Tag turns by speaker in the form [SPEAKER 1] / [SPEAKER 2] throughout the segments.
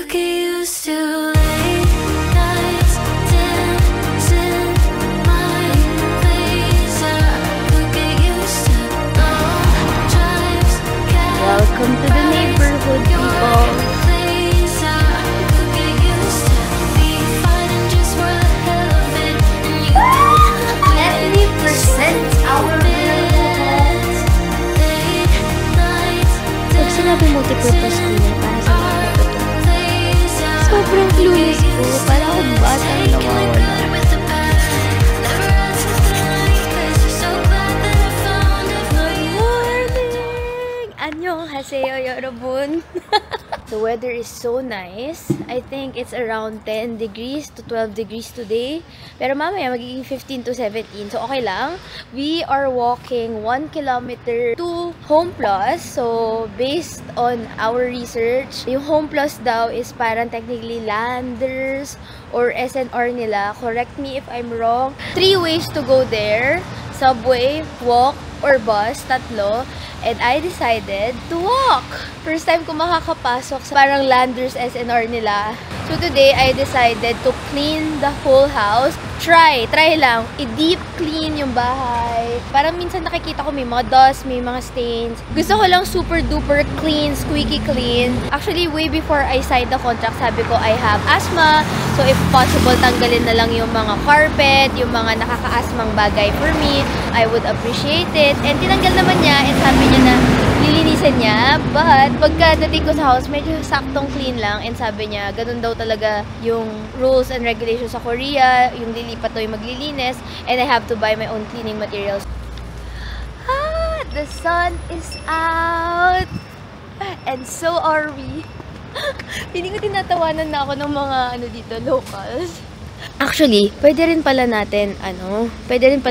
[SPEAKER 1] get used to late nights dancing my place. I could get used to long drives.
[SPEAKER 2] Welcome to the neighborhood, people. Let me present our neighborhood. Pag sinabi multipurpose cleaner, para sa mga ito. Sobrang clueless ko. Para akong batang nawawala. Annyeonghaseyo, yorobun. The weather is so nice. I think it's around 10 degrees to 12 degrees today. Pero mamaya magiging 15 to 17. So okay lang. We are walking 1 kilometer to Home Plus. So based on our research, yung Home Plus daw is parang technically Landers or SNR nila. Correct me if I'm wrong. 3 ways to go there. Subway, walk, or bus. Tatlo. And I decided to walk. First time ko makakapasok sa parang Landers SNR nila. So today, I decided to clean the whole house. Try lang. I-deep clean yung bahay. Parang minsan nakikita ko may mga dust, may mga stains. Gusto ko lang super duper clean, squeaky clean. Actually, way before I signed the contract, sabi ko I have asthma. So if possible, tanggalin na lang yung mga carpet, yung mga nakaka-asmang bagay for me. I would appreciate it. And tinanggal naman niya, and sabi niya na lilinisan niya. But pagkadating ko sa house, medyo saktong clean lang. And sabi niya, ganun daw talaga yung rules and regulations sa Korea. Yung lilipat daw yung maglilinis. And I have to buy my own cleaning materials. Ah, the sun is out! And so are we. Hindi ko tinatawanan na ako ng mga dito, locals. Actually, pwede rin pala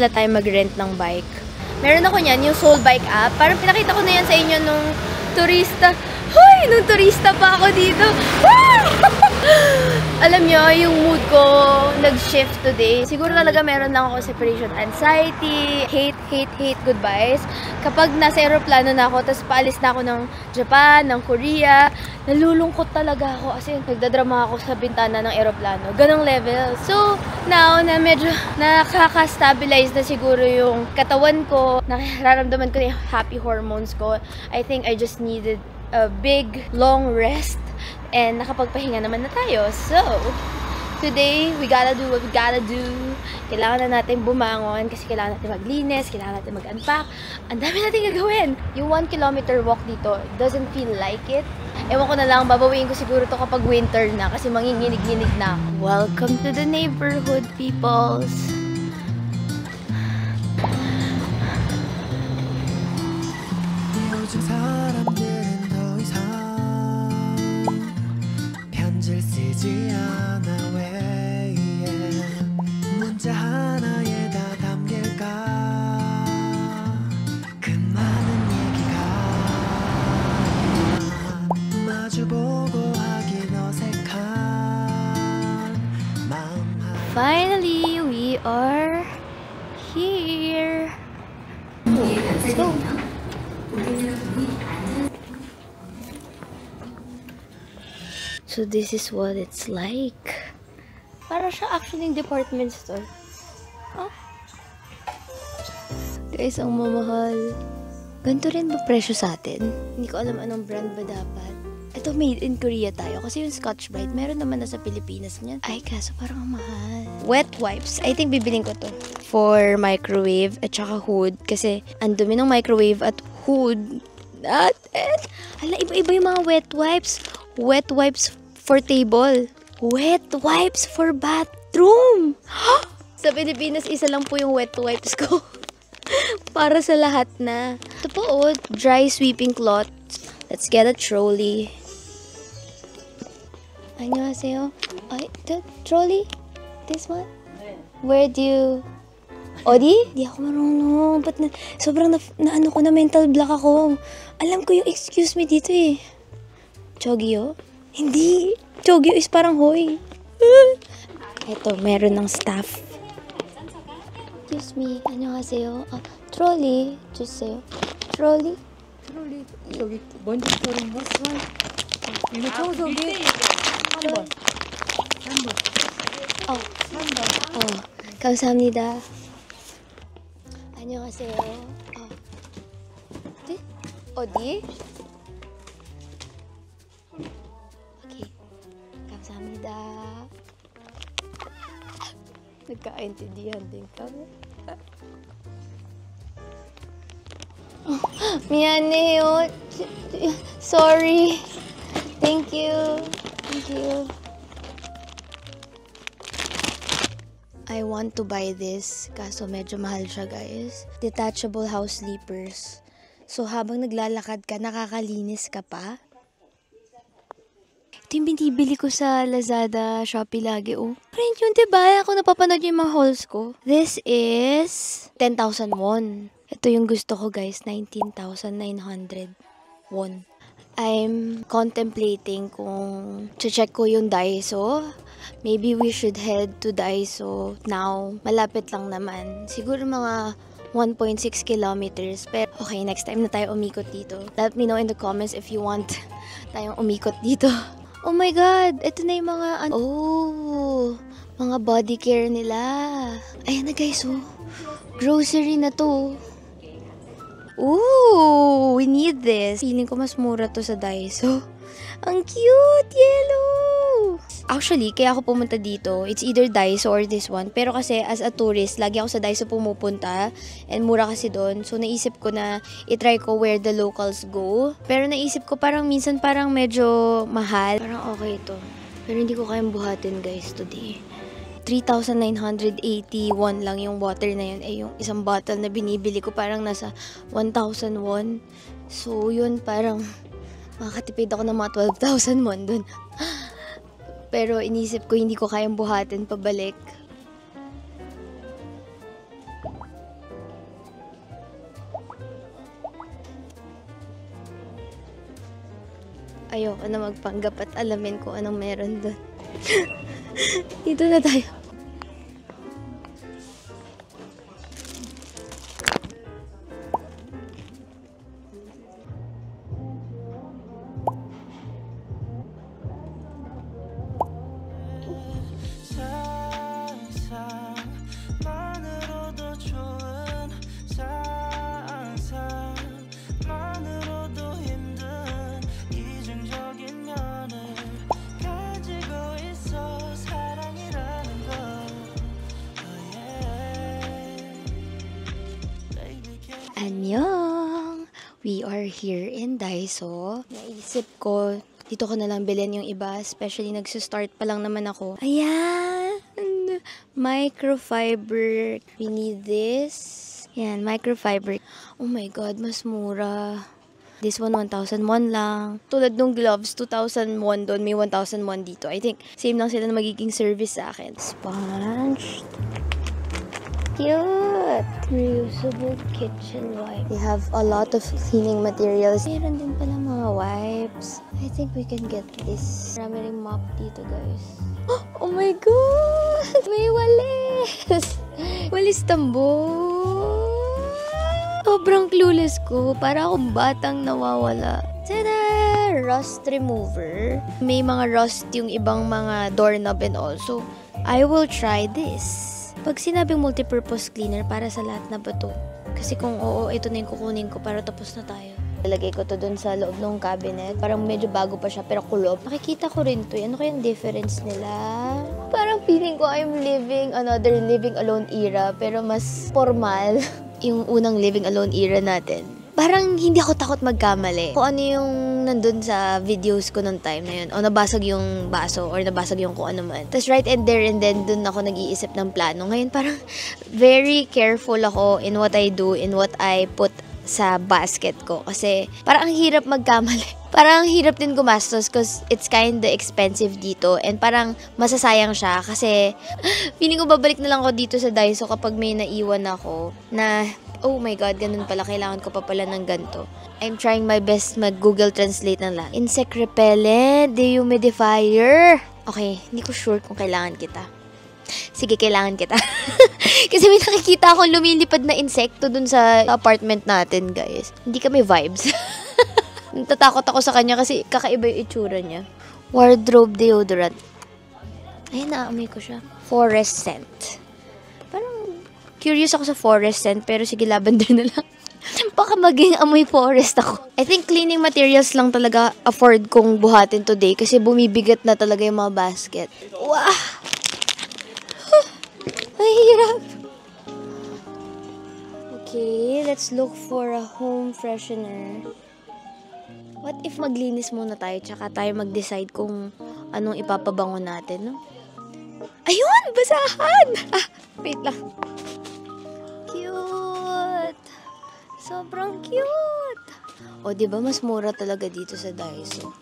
[SPEAKER 2] tayo mag-rent ng bike. Meron ako niyan, yung Soul Bike app. Parang pinakita ko na yan sa inyo nung turista. Hoy! Nung turista pa ako dito. Alam nyo, yung mood ko nag-shift today. Siguro talaga meron lang ako separation anxiety, hate goodbyes. Kapag nasa aeroplano na ako, tapos paalis na ako ng Japan, ng Korea, nalulungkot talaga ako kasi nagdadrama ako sa bintana ng aeroplano. Ganong level. So, now na medyo nakaka-stabilize na siguro yung katawan ko, nararamdaman ko yung happy hormones ko, I think I just needed a big, long rest. And nakapagpahinga naman na tayo. So, today, we gotta do what we gotta do. Kailangan na natin bumangon kasi kailangan natin maglinis, kailangan natin mag-unpack. Ang dami natin gagawin. Yung 1 kilometer walk dito doesn't feel like it. Ewan ko na lang, babawiin ko siguro to kapag winter na kasi manginginig-ginig na. Welcome to the neighborhood, peoples.
[SPEAKER 3] 쓰지 않아 왜 문자 하나에 다 담길까 그 많은 얘기가 마주보고 하긴 어색한 마음.
[SPEAKER 2] Finally, we are here. Let's go. So this is what it's like. Para siya actually department store. Oh. Guys, ang mamahal. Ganito rin ba presyo sa atin? Hindi ko alam anong brand ba dapat. Ito made in Korea tayo. Kasi yung Scotch Brite, meron naman na sa Pilipinas niyan. Ay, kaso parang mahal. Wet wipes. I think bibiling ko to. For microwave at saka hood. Kasi ang dumi ng microwave at hood natin. Hala, iba-iba yung mga wet wipes. Wet wipes for table. Wet wipes for bathroom. Sa Pilipinas, isa lang po yung wet wipes ko. Para sa lahat na. Ito po, oh, dry sweeping cloth. Let's get a trolley. 안녕하세요. Ay, the trolley? This one? Where do you... Odi? Di ako marunong. Ba't na... Sobrang na ko na mental block ako. Alam ko yung excuse me dito eh. Chogyo? Hindi. Chogyo is parang hoy. Ito, meron ng staff. Excuse me. 안녕하세요. trolley. 주세요. trolley?
[SPEAKER 4] 트롤리 여기 먼지처럼 봤어? 이거 청소기?
[SPEAKER 2] 감사합니다. 안녕하세요. 네? 어디? 오케이. 감사합니다. nagkaintindihan din kami. 미안해요. Sorry. Thank you. Thank you. I want to buy this, kaso medyo mahal siya, guys. Detachable house sleepers. So, habang naglalakad ka, nakakalinis ka pa. Ito yung binibili ko sa Lazada, Shopee lagi, oh. Print yun, diba? Ako napapanood yung mga hauls ko. This is 10,000 won. Ito yung gusto ko, guys. 19,900 won. I'm contemplating kung check ko yung Daiso. Maybe we should head to Daiso now. Malapit lang naman. Siguro mga 1.6 kilometers. Pero okay, next time na tayo umikot dito. Let me know in the comments if you want tayong umikot dito. Oh my God! Ito na yung mga, mga body care nila. Ayan na, guys, oh. Grocery na to. Ooh, we need this. Feeling ko mas mura to sa Daiso. Ang cute! Yellow! Actually, kaya ako pumunta dito, it's either Daiso or this one. Pero kasi as a tourist, lagi ako sa Daiso pumupunta. And mura kasi doon. So naisip ko na itry ko where the locals go. Pero naisip ko parang minsan parang medyo mahal. Parang okay to. Pero hindi ko kayang buhatin, guys, today. 3,981 lang yung water na yun. Yung isang bottle na binibili ko parang nasa 1,000 won. So, yun parang makakatipid ako ng mga 12,000 won dun. Pero inisip ko hindi ko kayang buhatin pabalik. Ayoko na magpanggap at alamin kung anong meron dun. Dito na tayo. Annyeong! We are here in Daiso. Naisip ko, dito ko na lang bilhin yung iba. Especially nagsa-start pa lang naman ako. Ayan! Microfiber. We need this. Yan, microfiber. Oh my God, mas mura. This one, 1,000 won lang. Tulad nung gloves, 2,000 won doon. May 1,000 won dito. I think, same lang sila na magiging service sa akin. Sponge. Cute! Reusable kitchen wipes. They have a lot of cleaning materials. Meron din pala mga wipes. I think we can get this. Marami ring mop dito, guys. Oh my God! May walis! Walis tambo! Sobrang clueless ko. Para akong batang nawawala. Tada! Rust remover. May mga rust yung ibang mga doorknob and all. So, I will try this. Pag sinabing multipurpose cleaner, para sa lahat na ba to? Kasi kung oo, ito na yung kukunin ko para tapos na tayo. Lalagay ko to dun sa loob ng cabinet. Parang medyo bago pa siya, pero kulob. Nakikita ko rin to. Ano kayang difference nila? Parang feeling ko I'm living another living alone era, pero mas formal yung unang living alone era natin. Parang hindi ako takot magkamali. Kung ano yung nandun sa videos ko nung time na yun. O nabasag yung baso or nabasag yung kung ano man. Tapos right and there and then dun ako nag-iisip ng plano. Ngayon parang very careful ako in what I do, in what I put sa basket ko. Kasi parang ang hirap magkamali. Parang ang hirap din gumastos because it's kinda expensive dito. And parang masasayang siya kasi feeling ko babalik na lang ako dito sa Daiso kapag may naiwan ako na oh my God, ganun pala. Kailangan ko pa pala ng ganito. I'm trying my best mag-Google Translate ng lahat. Insect repellent, dehumidifier. Okay, hindi ko sure kung kailangan kita. Sige, kailangan kita. Kasi may nakikita akong lumilipad na insekto dun sa apartment natin, guys. Hindi kami vibes. Natatakot ako sa kanya kasi kakaiba yung itsura niya. Wardrobe deodorant. Ayun, naamoy ko siya. Forest scent. Parang curious ako sa forest scent, pero sige, lavender na lang. Baka maging amoy forest ako. I think cleaning materials lang talaga afford kong buhatin today kasi bumibigat na talaga yung mga basket. Wow! Mahirap. Okay, let's look for a home freshener. What if maglinis muna tayo tsaka tayo mag-decide kung anong ipapabango natin, no? Ayun! Basahan! Ah, wait lang. Cute! Sobrang cute! O, diba mas mura talaga dito sa Daiso?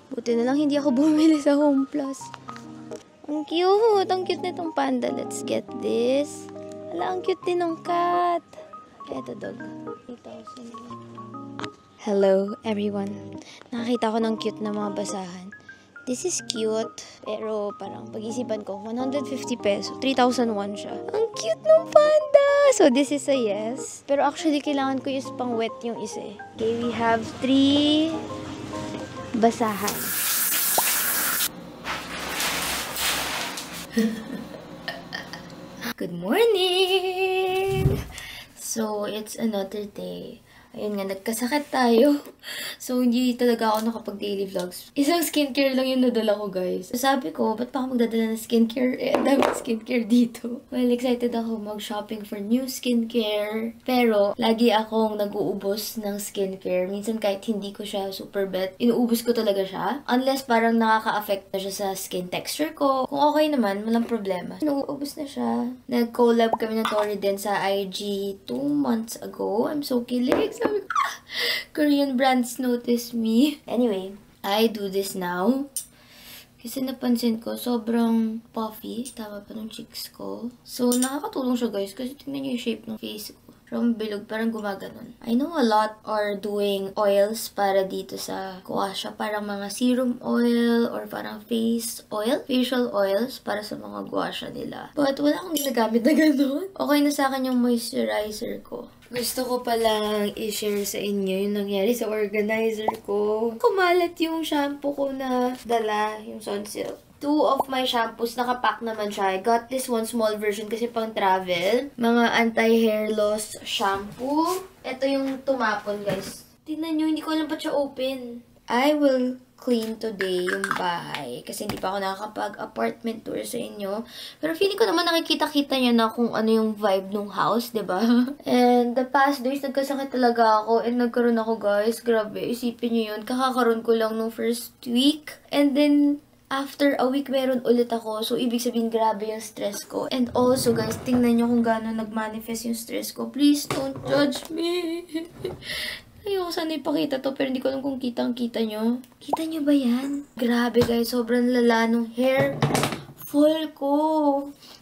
[SPEAKER 2] Buti na lang hindi ako bumili sa Home Plus. Ang cute! Ang cute nitong panda. Let's get this. Hala, ang cute din ng cat. Eto, dog. 8,000. Hello, everyone. Nakakita ko ng cute na mga basahan. This is cute. Pero parang pag-isipan ko, 150 peso. 3,001 siya. Ang cute ng panda! So, this is a yes. Pero actually, kailangan ko is pang wet yung isa eh. Okay, we have 3 basahan. Good morning! So, it's another day. Ayun nga, nagkasakit tayo. So, hindi talaga ako nakapag-daily vlogs. Isang skincare lang yung nadala ko, guys. Sabi ko, ba't pa ako magdadala ng skincare? Eh, ang dami skincare dito. Well, excited ako mag-shopping for new skincare. Pero, lagi akong nag-uubos ng skincare. Minsan kahit hindi ko siya super bet, inuubos ko talaga siya. Unless parang nakaka-affect na siya sa skin texture ko. Kung okay naman, walang problema. Inuubos na siya. Nag-collab kami ng Tori din sa IG 2 months ago. I'm so kilig. Sabi ko, Korean brands notice me. Anyway, I do this now. Kasi napansin ko, sobrang puffy. Tama pa ng cheeks ko. So, nakakatulong siya, guys. Kasi tingnan niyo yung shape ng face ko. From bilog, parang gumaganon. I know a lot are doing oils para dito sa guasha. Parang mga serum oil or parang face oil. Facial oils para sa mga guasha nila. But wala akong ginagamit na ganun. Okay na sa akin yung moisturizer ko. Gusto ko palang i-share sa inyo yung nangyari sa organizer ko. Kumalat yung shampoo ko na dala, yung Sunsilk. 2 of my shampoos, nakapack naman siya. I got this one small version kasi pang travel. Mga anti-hair loss shampoo. Ito yung tumapon, guys. Tingnan nyo, hindi ko alam ba't siya open. I will clean today yung bahay. Kasi hindi pa ako nakakapag-apartment tour sa inyo. Pero feeling ko naman nakikita-kita nyo na kung ano yung vibe ng house, diba? And the past days, nagkasakit talaga ako. And nagkaroon ako, guys. Grabe, isipin nyo yun. Kakakaroon ko lang nung first week. And then, after a week, meron ulit ako. So, ibig sabihin, grabe yung stress ko. And also, guys, tingnan nyo kung gaano nag-manifest yung stress ko. Please, don't judge me. Ayoko sana ipakita to, pero hindi ko alam kung kitang-kita nyo. Kita nyo ba yan? Grabe, guys. Sobrang lala nung hair fall ko.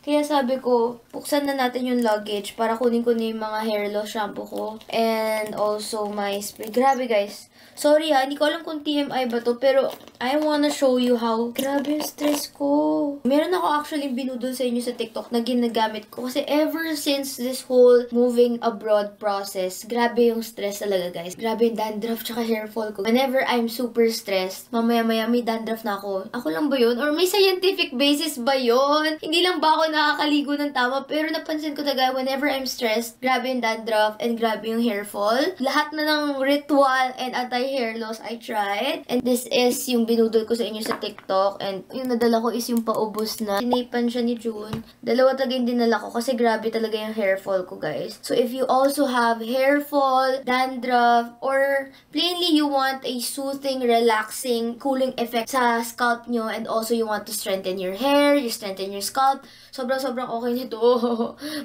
[SPEAKER 2] Kaya sabi ko, buksan na natin yung luggage para kunin ko na yung mga hair loss shampoo ko. And also my spray. Grabe, guys. Sorry ha, hindi ko alam kung TMI ba to, pero I wanna show you how grabe yung stress ko. Meron ako actually binudol sa inyo sa TikTok na ginagamit ko. Kasi ever since this whole moving abroad process, grabe yung stress talaga, guys. Grabe yung dandruff tsaka hair fall ko. Whenever I'm super stressed, mamaya-maya may dandruff na ako. Ako lang ba yun? Or may scientific basis ba yun? Hindi lang ba ako nakakaligo ng tama? Pero napansin ko talaga, whenever I'm stressed, grabe yung dandruff and grabe yung hair fall. Lahat na ng ritual and anti-hair loss I tried. And this is yung binudol ko sa inyo sa TikTok. And yung nadala ko is yung paubos na. Tinapan siya ni June. Dalawa talaga yung dinala ko kasi grabe talaga yung hair fall ko, guys. So if you also have hair fall, dandruff, or plainly you want a soothing, relaxing, cooling effect sa scalp nyo, and also you want to strengthen your hair, you strengthen your scalp, sobrang okay nito.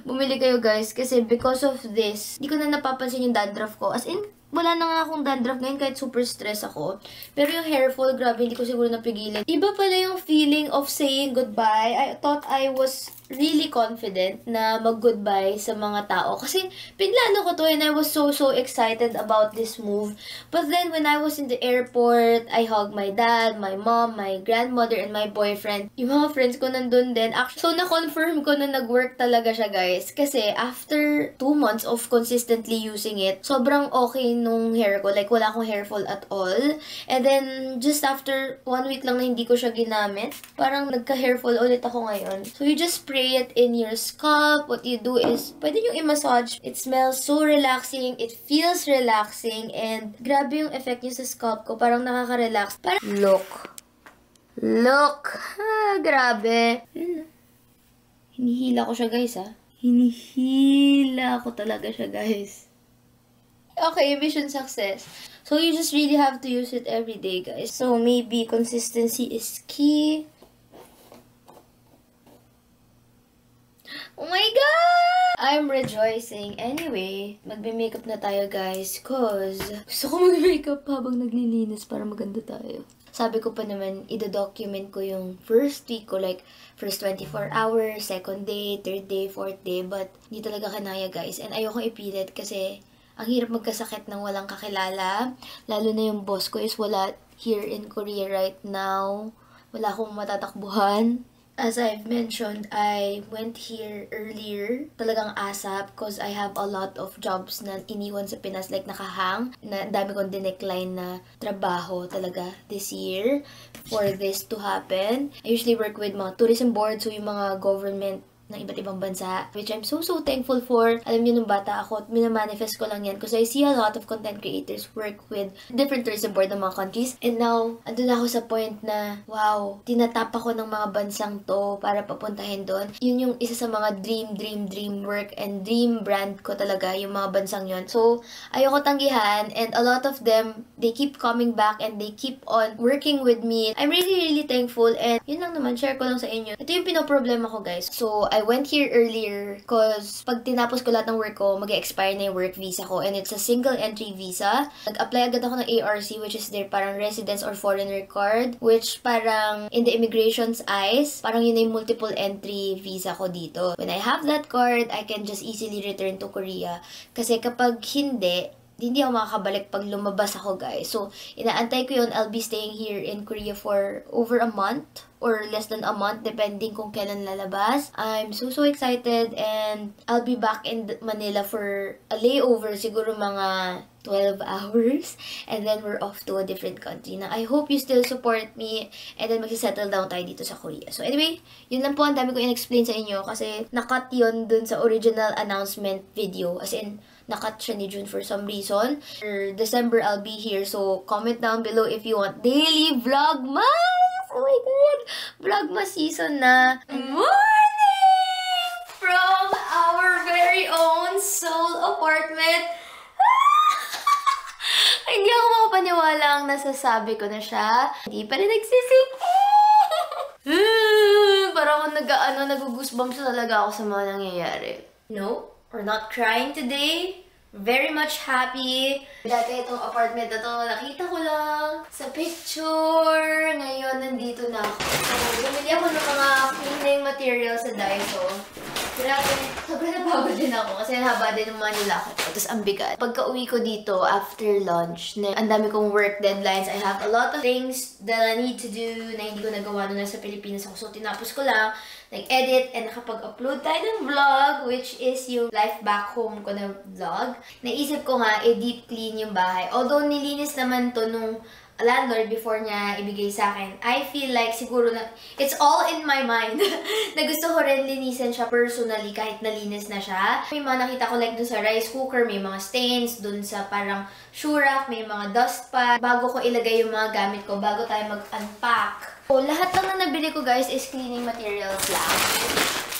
[SPEAKER 2] Bumili kayo, guys, kasi because of this, hindi ko na napapansin yung dandruff ko. As in, wala na nga akong dandruff ngayon kahit super stress ako. Pero yung hair fall, grabe, hindi ko siguro napigilan. Iba pala yung feeling of saying goodbye. I thought I was really confident na mag-goodbye sa mga tao. Kasi, pinlano ko to and I was so excited about this move. But then, when I was in the airport, I hugged my dad, my mom, my grandmother, and my boyfriend. Yung mga friends ko nandun din. Actually, so, na-confirm ko na nag-work talaga siya, guys. Kasi, after 2 months of consistently using it, sobrang okay nung hair ko. Like, wala akong hair fall at all. And then, just after 1 week lang na hindi ko siya ginamit, parang nagka-hair fall ulit ako ngayon. So, you just spray it in your scalp. What you do is, pwede nyo i-massage. It smells so relaxing. It feels relaxing. And, grabe yung effect niya sa scalp ko. Parang nakaka-relax. Parang, Look! Grabe. Hinihila ko siya, guys, Hinihila ko talaga siya, guys. Okay, mission success. So, you just really have to use it every day, guys. So, maybe consistency is key. Oh my God! I'm rejoicing. Anyway, magbe-makeup na tayo, guys. Cause, gusto ko mag-makeup habang naglilinis para maganda tayo. Sabi ko pa naman, ida-document ko yung first week ko. Like, first 24 hours, second day, third day, fourth day. But, hindi talaga kanaya, guys. And ayoko ipilit kasi ang hirap magkasakit ng walang kakilala. Lalo na yung boss ko is wala here in Korea right now. Wala akong matatakbuhan. As I've mentioned, I went here earlier. Talagang ASAP because I have a lot of jobs na iniwan sa Pinas. Like, nakahang. Na dami kong dinecline na trabaho talaga this year for this to happen. I usually work with mga tourism boards, so yung mga government ng iba't ibang bansa, which I'm so thankful for. Alam niyo, nung bata ako, minamanifest ko lang yan because I see a lot of content creators work with different tourism board ng mga countries. And now, andun ako sa point na, wow, tinatap ako ng mga bansang to para papuntahin doon. Yun yung isa sa mga dream work and dream brand ko talaga, yung mga bansang yun. So, ayoko tanggihan and a lot of them, they keep coming back and they keep on working with me. I'm really thankful and yun lang naman, share ko lang sa inyo. Ito yung pinoproblema ko, guys. So, I went here earlier cause pag tinapos ko lahat ng work ko, mag-expire na yung work visa ko and it's a single entry visa. Nag-apply agad ako ng ARC, which is their parang residence or foreigner card, which parang in the immigration's eyes, parang yun na yung multiple entry visa ko dito. When I have that card, I can just easily return to Korea. Kasi kapag hindi ako makakabalik pag lumabas ako, guys. So, inaantay ko yun. I'll be staying here in Korea for over a month or less than a month, depending kung kailan lalabas. I'm so excited and I'll be back in Manila for a layover, siguro mga 12 hours. And then we're off to a different country. Now, I hope you still support me and then magsisettle down tayo dito sa Korea. So anyway, yun lang po. Ang dami ko in-explain sa inyo kasi nakat yun dun sa original announcement video. As in, nakat siya ni June for some reason. For December, I'll be here. So comment down below if you want daily vlogmas! Oh my God! Vlogmas season na. Morning! From our very own Seoul apartment. Hindi ako makapaniwala ang nasasabi ko na siya. Hindi pa rin nagsisink. Parang nag-goosebumps talaga ako sa mga nangyayari. No, we're not crying today. Very much happy. Dati itong apartment na to, nakita ko lang sa picture. Ngayon, nandito na ako. So, bumili ako ng mga cleaning materials sa Daiso. Grabe, sobrang napagod din ako kasi haba din ng mga nilakad ko. Tapos ang bigat. Pagka uwi ko dito, after lunch, ang dami kong work deadlines. I have a lot of things that I need to do na hindi ko nagawa nung nasa Pilipinas ako. So, tinapos ko lang, nag-edit, and nakapag-upload tayo ng vlog, which is yung life back home ko na vlog. Naisip ko nga, deep clean yung bahay. Although, nilinis naman to nung landlord before niya ibigay sa akin. I feel like siguro na it's all in my mind na gusto ko rin linisin siya personally kahit nalinis na siya. May mga nakita ko like dun sa rice cooker, may mga stains, dun sa parang shoe rack, may mga dust pa. Bago ko ilagay yung mga gamit ko, bago tayo mag-unpack. So, lahat lang na nabili ko, guys, is cleaning materials lang.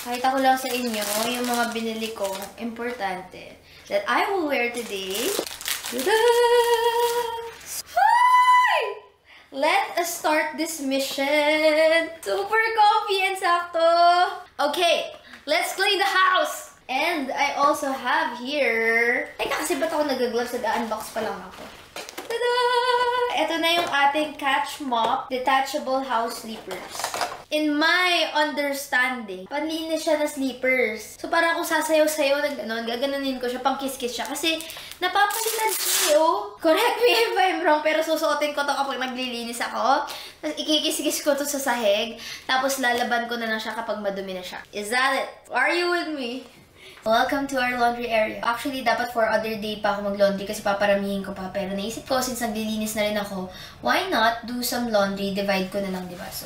[SPEAKER 2] Pakita ko lang sa inyo yung mga binili ko, importante, that I will wear today. Ta-da! Let us start this mission. Super comfy and sakto. Okay, let's clean the house. And I also have here... Teka, kasi ba't ako nag-gloves? Nag-unbox pa lang ako. Ta-da! Ito na yung ating Catch Mop Detachable House Sleepers. In my understanding, panlinis siya na sleepers. So, parang kung sasayaw-sayaw na gano'n, gaganunin ko siya, pang kiss-kiss siya. Kasi, napapalitan siya, oh. Correct me if I'm wrong, pero susuotin ko to kapag naglilinis ako. Tapos, ikikis-kiss ko to sa sahig. Tapos, lalaban ko na lang siya kapag madumi na siya. Is that it? Are you with me? Welcome to our laundry area. Actually, dapat for other day pa ako mag-laundry kasi paparamihin ko pa. Pero naisip ko, since naglilinis na rin ako, why not do some laundry? Divide ko na lang, diba? So,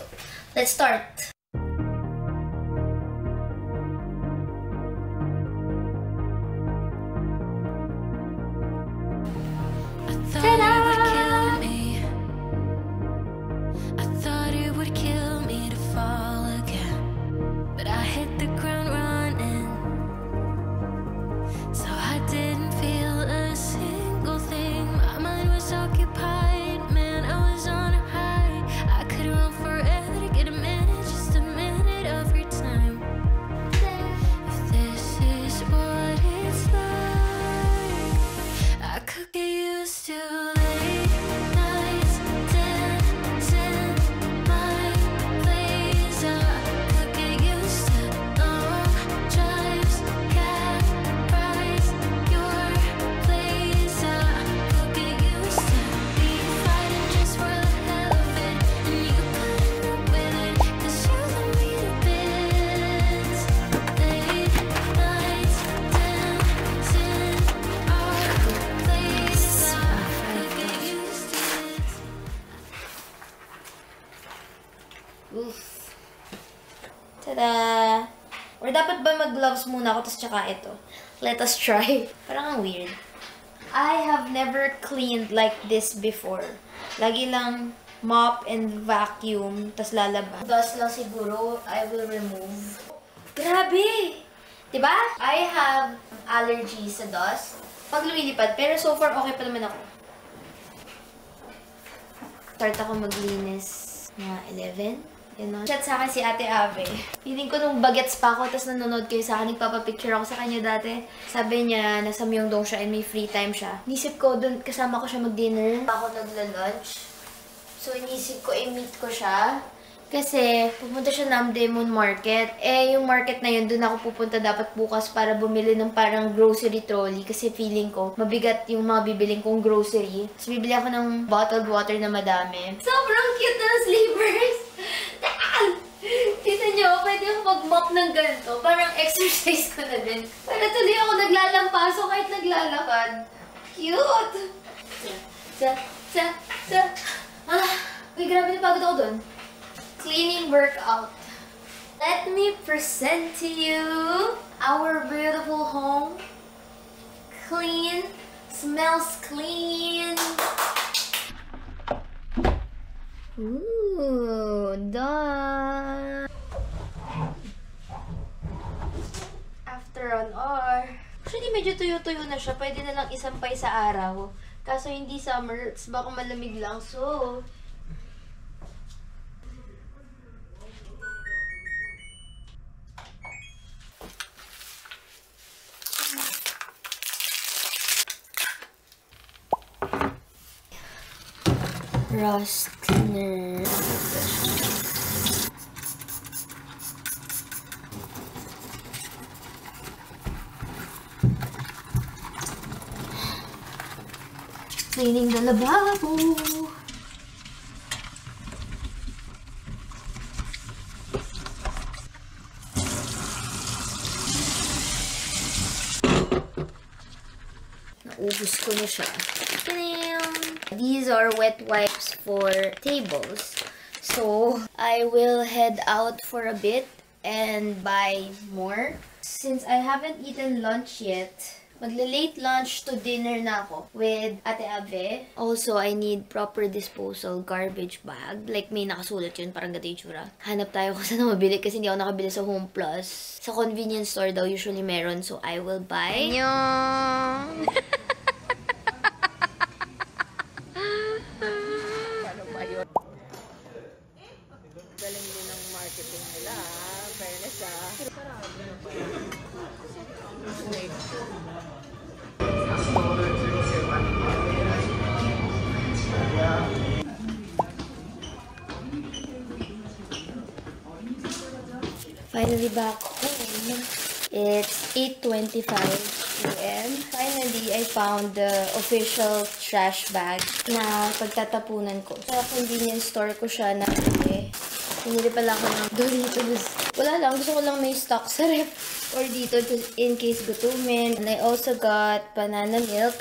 [SPEAKER 2] let's start. Oof. Tada! Or dapat ba mag-gloves muna ako, tapos tsaka ito? Let us try. Parang ang weird. I have never cleaned like this before. Lagi lang mop and vacuum, tapos lalaba. Dust lang siguro, I will remove. Grabe! Diba? I have allergies sa dust pag lumilipad, pero so far okay pa naman ako. Start ako maglinis mga 11. Ganun. Chat sa akin si Ate Ave. Feeling ko nung bagets pa ako, tapos nanonood kayo sa akin, nagpapapicture ako sa kanya dati. Sabi niya, nasa Myeongdong siya and may free time siya. Inisip ko, dun, kasama ko siya mag-dinner. Ako nagla-lunch. So, inisip ko, i-meet ko siya. Kasi, pupunta siya Namdaemun Market. Eh, yung market na yun, dun ako pupunta dapat bukas para bumili ng parang grocery trolley. Kasi feeling ko, mabigat yung mga bibiling kong grocery. So, bibili ako ng bottled water na madami. Sobrang cute na sleepers! Kita nyo, pwede ako mag-mop ng ganito. Parang exercise ko na din. Para tuloy ako naglalampaso kahit naglalakad. Cute! Uy, grabe na pagod ako dun. Cleaning workout. Let me present to you our beautiful home. Clean. Smells clean. Ooh, done. After an hour. Actually, medyo tuyo-tuyo na siya. Pwede na lang isampay sa araw. Kaso hindi summer, baka malamig lang. So, rust cleaner. Cleaning the lavabo. Naubos ko na siya. These are wet wipes for tables. So, I will head out for a bit and buy more. Since I haven't eaten lunch yet, magla-late lunch to dinner na ako with Ate Ave. Also, I need proper disposal garbage bag. Like, may nakasulat yun, parang gato yung tsura. Hanap tayo kung saan na mabili kasi hindi ako nakabili sa Home Plus. Sa convenience store daw usually meron, so I will buy. Annyeong!
[SPEAKER 4] Galing din ng marketing nila, fairness ah.
[SPEAKER 2] Finally back home. It's 8:25 p.m. Finally, I found the official trash bag na pagtatapunan ko. Sa convenience store ko siya na pinili pala ako ng Doritos. Wala lang, gusto ko lang may stock sa ref or dito in case gutumin. And I also got banana milk.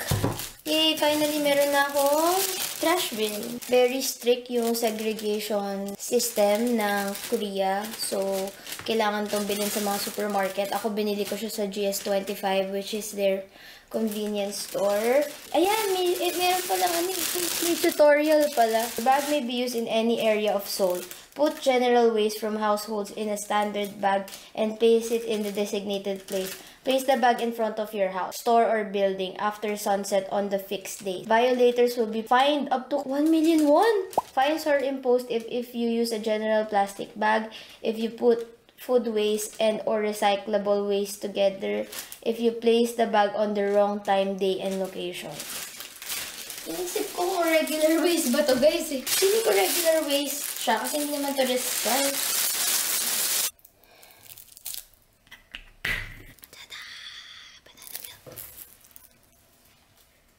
[SPEAKER 2] Yay! Finally, meron na akong trash bin. Very strict yung segregation system ng Korea. So, kailangan tong bilhin sa mga supermarket. Ako, binili ko siya sa GS25, which is their convenience store. Ayan, meron pala may tutorial pala. The bag may be used in any area of Seoul. Put general waste from households in a standard bag and place it in the designated place. Place the bag in front of your house, store, or building after sunset on the fixed day. Violators will be fined up to 1 million won. Fines are imposed if you use a general plastic bag, if you put food waste and or recyclable waste together, if you place the bag on the wrong time, day, and location. Inisip ko kung regular waste ba to, guys, eh. Hindi ko regular waste siya kasi hindi naman to recycle.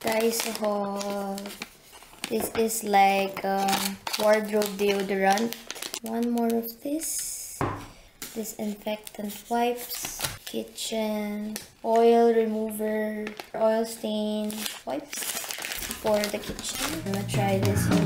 [SPEAKER 2] Guys, this is like wardrobe deodorant. One more of this. Disinfectant wipes. Kitchen. Oil remover. Oil stain wipes for the kitchen. I'm gonna try this one.